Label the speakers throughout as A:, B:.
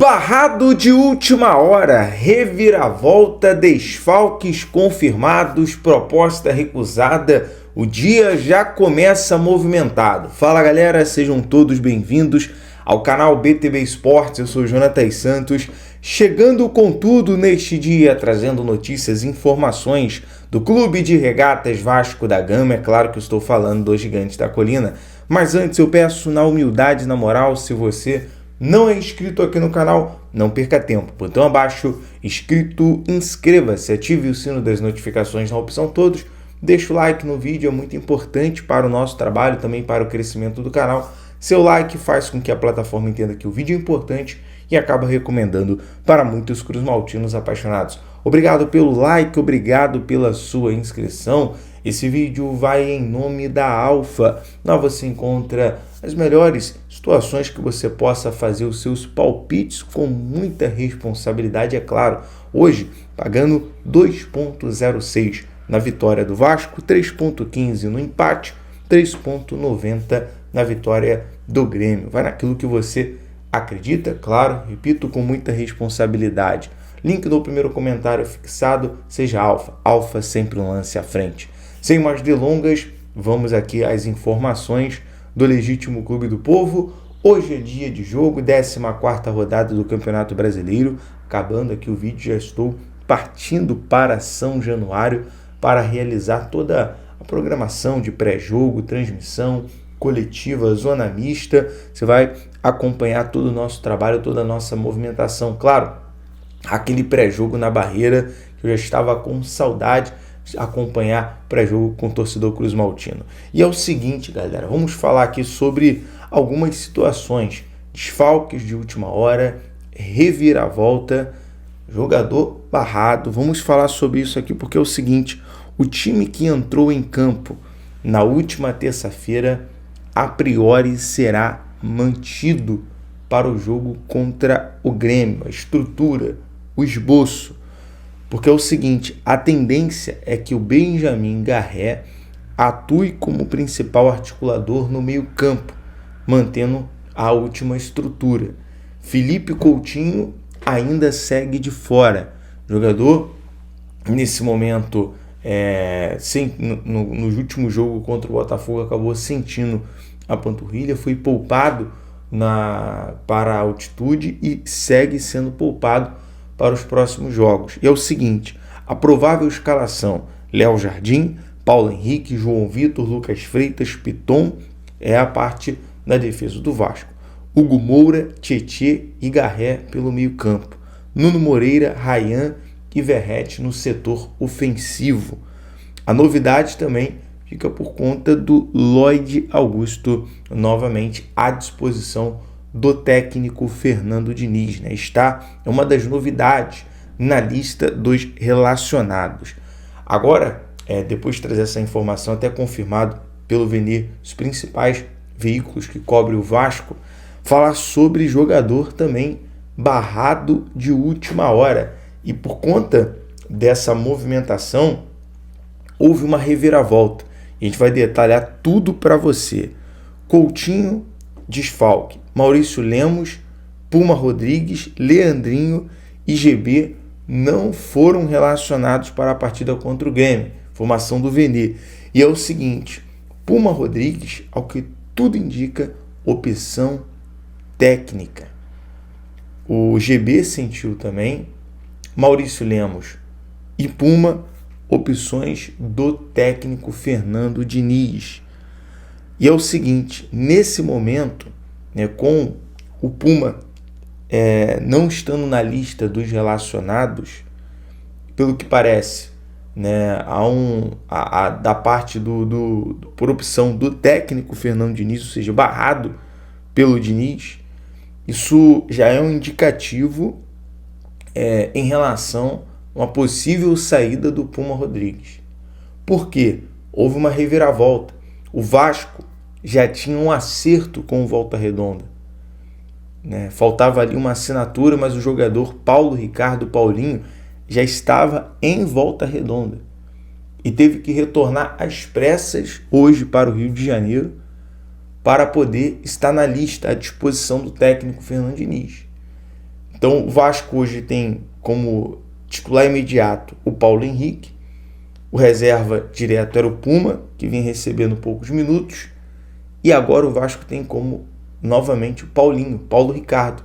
A: Barrado de última hora, reviravolta, desfalques confirmados, proposta recusada, o dia já começa movimentado. Fala galera, sejam todos bem-vindos ao canal BTB Esportes, eu sou Jonatas Santos, chegando com tudo neste dia, trazendo notícias e informações do Clube de Regatas Vasco da Gama. É claro que eu estou falando dos Gigantes da Colina, mas antes eu peço na humildade, na moral, se você não é inscrito aqui no canal, não perca tempo. Botão abaixo, inscrito, inscreva-se, ative o sino das notificações na opção todos, deixa o like no vídeo, é muito importante para o nosso trabalho, também para o crescimento do canal. Seu like faz com que a plataforma entenda que o vídeo é importante e acaba recomendando para muitos cruzmaltinos apaixonados. Obrigado pelo like, obrigado pela sua inscrição. Esse vídeo vai em nome da Alfa. Lá você encontra as melhores situações que você possa fazer os seus palpites com muita responsabilidade, é claro. Hoje, pagando 2,06 na vitória do Vasco, 3,15 no empate, 3,90 na vitória do Grêmio. Vai naquilo que você acredita, claro, repito, com muita responsabilidade. Link no primeiro comentário fixado, seja Alfa. Alfa sempre um lance à frente. Sem mais delongas, vamos aqui às informações do Legítimo Clube do Povo. Hoje é dia de jogo, 14ª rodada do Campeonato Brasileiro. Acabando aqui o vídeo, já estou partindo para São Januário para realizar toda a programação de pré-jogo, transmissão, coletiva, zona mista. Você vai acompanhar todo o nosso trabalho, toda a nossa movimentação. Claro, aquele pré-jogo na Barreira, que eu já estava com saudade de acompanhar pré-jogo com o torcedor cruzmaltino. E é o seguinte, galera, vamos falar aqui sobre algumas situações, desfalques de última hora, reviravolta, jogador barrado. Vamos falar sobre isso aqui porque é o seguinte, o time que entrou em campo na última terça-feira, a priori será mantido para o jogo contra o Grêmio, a estrutura, o esboço. Porque é o seguinte, a tendência é que o Benjamin Garré atue como principal articulador no meio-campo, mantendo a última estrutura. Felipe Coutinho ainda segue de fora. Jogador, nesse momento, no último jogo contra o Botafogo, acabou sentindo a panturrilha, foi poupado para a altitude e segue sendo poupado para os próximos jogos. E é o seguinte, a provável escalação: Léo Jardim, Paulo Henrique, João Vitor, Lucas Freitas, Piton, é a parte da defesa do Vasco. Hugo Moura, Tietê e Garré pelo meio campo. Nuno Moreira, Ryan e Verrete no setor ofensivo. A novidade também fica por conta do Lloyd Augusto, novamente à disposição do técnico Fernando Diniz, né? É uma das novidades na lista dos relacionados. Agora, depois de trazer essa informação, até confirmado pelo Venir, os principais veículos que cobrem o Vasco, falar sobre jogador também barrado de última hora. E por conta dessa movimentação, houve uma reviravolta. A gente vai detalhar tudo para você. Coutinho, desfalque. Maurício Lemos, Puma Rodrigues, Leandrinho e GB não foram relacionados para a partida contra o Grêmio. Formação do Venê. E é o seguinte, Puma Rodrigues, ao que tudo indica, opção técnica. O GB sentiu também. Maurício Lemos e Puma, opções do técnico Fernando Diniz. E é o seguinte, nesse momento, com o Puma não estando na lista dos relacionados, pelo que parece, da parte por opção do técnico Fernando Diniz, ou seja, barrado pelo Diniz, isso já é um indicativo em relação a uma possível saída do Puma Rodrigues. Por quê? Houve uma reviravolta. O Vasco já tinha um acerto com o Volta Redonda. Faltava ali uma assinatura, mas o jogador Paulo Ricardo Paulinho já estava em Volta Redonda. E teve que retornar às pressas hoje para o Rio de Janeiro para poder estar na lista à disposição do técnico Fernando Diniz. Então o Vasco hoje tem como titular imediato o Paulo Henrique, o reserva direto era o Puma, que vinha recebendo poucos minutos, e agora o Vasco tem como novamente o Paulo Ricardo.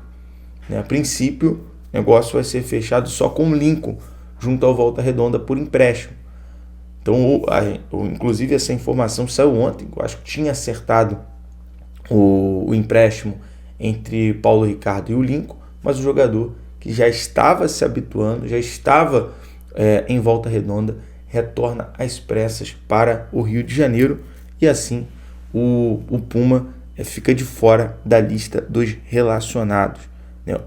A: A princípio, o negócio vai ser fechado só com o Lincoln, junto ao Volta Redonda por empréstimo. Então, inclusive essa informação saiu ontem, eu acho que tinha acertado o empréstimo entre Paulo Ricardo e o Lincoln, mas o jogador que já estava se habituando, já estava em Volta Redonda, retorna às pressas para o Rio de Janeiro, e assim o Puma fica de fora da lista dos relacionados.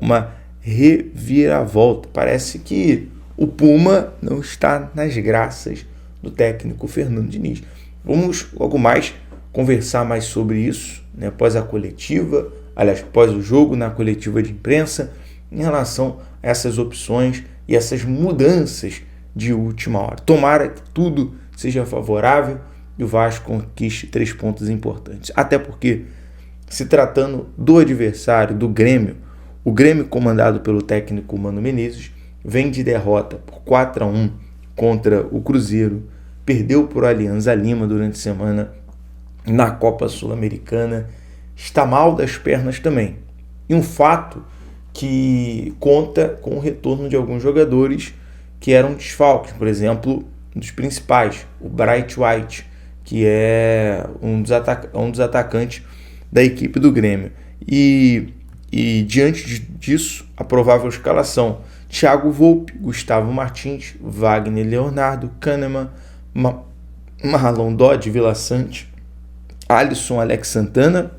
A: Uma reviravolta. Parece que o Puma não está nas graças do técnico Fernando Diniz. Vamos logo mais conversar mais sobre isso, após a coletiva, após o jogo, na coletiva de imprensa, em relação a essas opções e essas mudanças de última hora. Tomara que tudo seja favorável e o Vasco conquiste 3 pontos importantes. Até porque, se tratando do adversário, do Grêmio, o Grêmio, comandado pelo técnico Mano Menezes, vem de derrota por 4-1 contra o Cruzeiro, perdeu por Alianza Lima durante a semana na Copa Sul-Americana, está mal das pernas também. E um fato que conta com o retorno de alguns jogadores que eram desfalques, por exemplo, um dos principais, o Bright White, que é um dos atacantes da equipe do Grêmio. E diante disso, a provável escalação: Thiago Volpe, Gustavo Martins, Wagner Leonardo, Kahneman, Marlon Dodge, Vila Sante, Alisson, Alex Santana,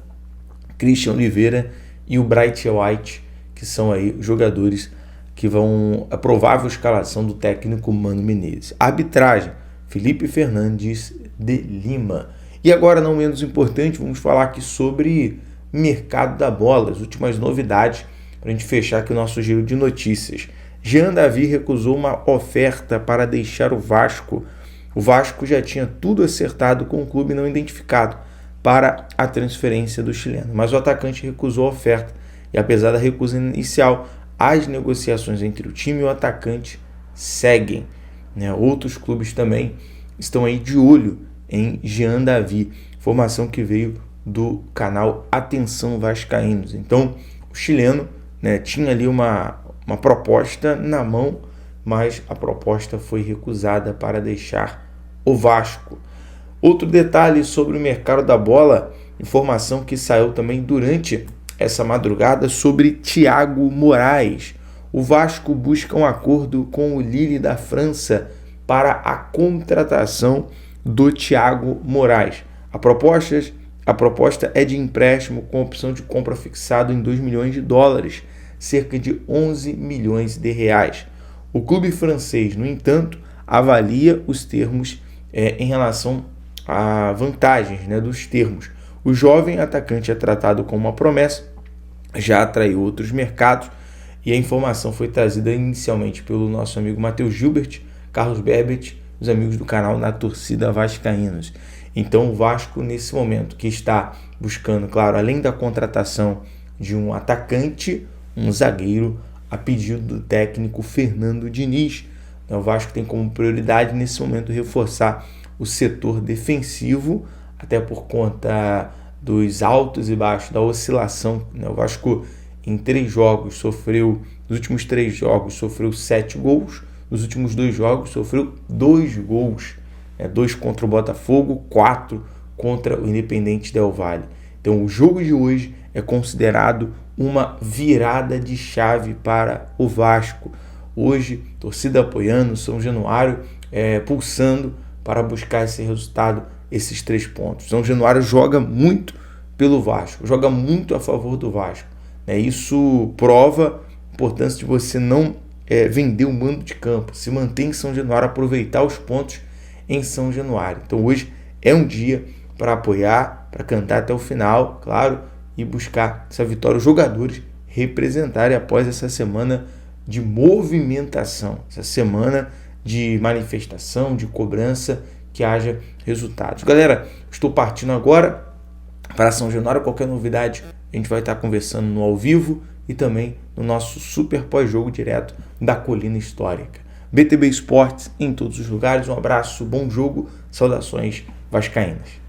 A: Christian Oliveira e o Bright White, que são aí os jogadores que vão a provável escalação do técnico Mano Menezes. Arbitragem: Felipe Fernandes de Lima. E agora, não menos importante, vamos falar aqui sobre mercado da bola, as últimas novidades, para a gente fechar aqui o nosso giro de notícias. Jean Davi recusou uma oferta para deixar o Vasco. O Vasco já tinha tudo acertado com o clube não identificado para a transferência do chileno, mas o atacante recusou a oferta, e apesar da recusa inicial, as negociações entre o time e o atacante seguem. Outros clubes também estão aí de olho em Jean Davi, informação que veio do canal Atenção Vascaínos. Então, o chileno tinha ali uma proposta na mão, mas a proposta foi recusada para deixar o Vasco. Outro detalhe sobre o mercado da bola, informação que saiu também durante essa madrugada sobre Thiago Moraes. O Vasco busca um acordo com o Lille da França para a contratação do Thiago Moraes. A proposta é de empréstimo com opção de compra fixado em 2 milhões de dólares, cerca de 11 milhões de reais. O clube francês, no entanto, avalia os termos em relação a vantagens dos termos. O jovem atacante é tratado como uma promessa, já atraiu outros mercados, e a informação foi trazida inicialmente pelo nosso amigo Matheus Gilbert, Carlos Berbet, os amigos do canal Na Torcida Vascaínos. Então o Vasco, nesse momento, que está buscando, claro, além da contratação de um atacante, um zagueiro, a pedido do técnico Fernando Diniz. O Vasco tem como prioridade, nesse momento, reforçar o setor defensivo, até por conta dos altos e baixos, da oscilação. O Vasco, em 3 jogos, nos últimos 3 jogos, sofreu 7 gols, nos últimos 2 jogos, sofreu 2 gols, 2 contra o Botafogo, 4 contra o Independente Del Valle. Então, o jogo de hoje é considerado uma virada de chave para o Vasco. Hoje, torcida apoiando, São Januário pulsando para buscar esse resultado, esses 3 pontos. São Januário joga muito pelo Vasco, joga muito a favor do Vasco. Isso prova a importância de você não vender o mando de campo, se manter em São Januário, aproveitar os pontos em São Januário. Então hoje é um dia para apoiar, para cantar até o final, claro, e buscar essa vitória. Os jogadores representarem após essa semana de movimentação, essa semana de manifestação, de cobrança, que haja resultados. Galera, estou partindo agora para São Januário. Qualquer novidade a gente vai estar conversando no ao vivo e também no nosso super pós-jogo direto da Colina Histórica. BTB Esportes em todos os lugares. Um abraço, bom jogo, saudações vascaínas.